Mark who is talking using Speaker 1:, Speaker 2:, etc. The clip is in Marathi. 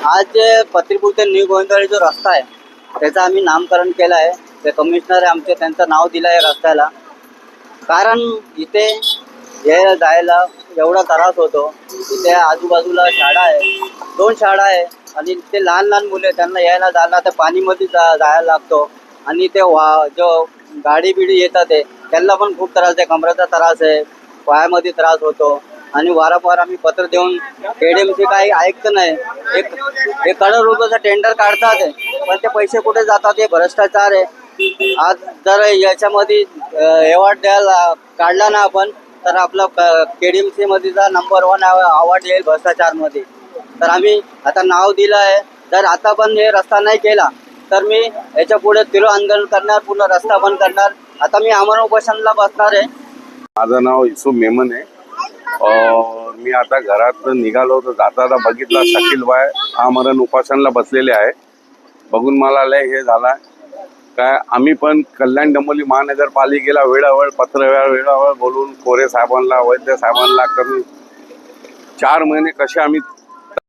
Speaker 1: आज जे पत्रीपूर ते न्यू गोविंदवाडी जो रस्ता आहे त्याचं आम्ही नामकरण केलं आहे. ते कमिशनर आहे आमचे, त्यांचं नाव दिलं आहे रस्त्याला. कारण इथे यायला जायला एवढा त्रास होतो. इथे आजूबाजूला शाळा आहे, 2 शाळा आहे आणि ते लहान लहान मुले त्यांना यायला जायला त्या पाणीमध्ये जायला लागतो. आणि ते जो गाडी बिडी येतात ते त्यांना पण खूप त्रास आहे, कमरेचा त्रास आहे, पायामध्ये त्रास होतो. आणि वारंवार आम्ही पत्र देऊन KDMC काही ऐकत नाही. एक एक करोड रुपयाचं टेंडर काढतात आहे, पण ते पैसे कुठे जातात हे भ्रष्टाचार आहे. आज जर याच्यामध्ये अवॉर्ड द्यायला काढला ना आपण, तर आपला KDMC मध्येचा नंबर 1 अवॉर्ड येईल भ्रष्टाचारमध्ये. तर आम्ही आता नाव दिलं आहे. जर आता पण हे रस्ता नाही केला तर मी याच्या पुढे तीव्र आंदोलन करणार, पूर्ण रस्ता बंद करणार. आता मी आमरण उपोषणाला बसणार आहे.
Speaker 2: माझं नाव युसुफ मेमन आहे. मी आता घरात निघालो तर जाता बघितला शकीलबाई आमरण उपोषणाला बसलेले आहे. बघून मला लय हे झाला काय. आम्ही पण कल्याण डोंबिवली महानगरपालिकेला वेळोवेळ वेळोवेळ बोलून कोरे साहेबांना, वैद्य साहेबांना कमी 4 महिने कसे आम्ही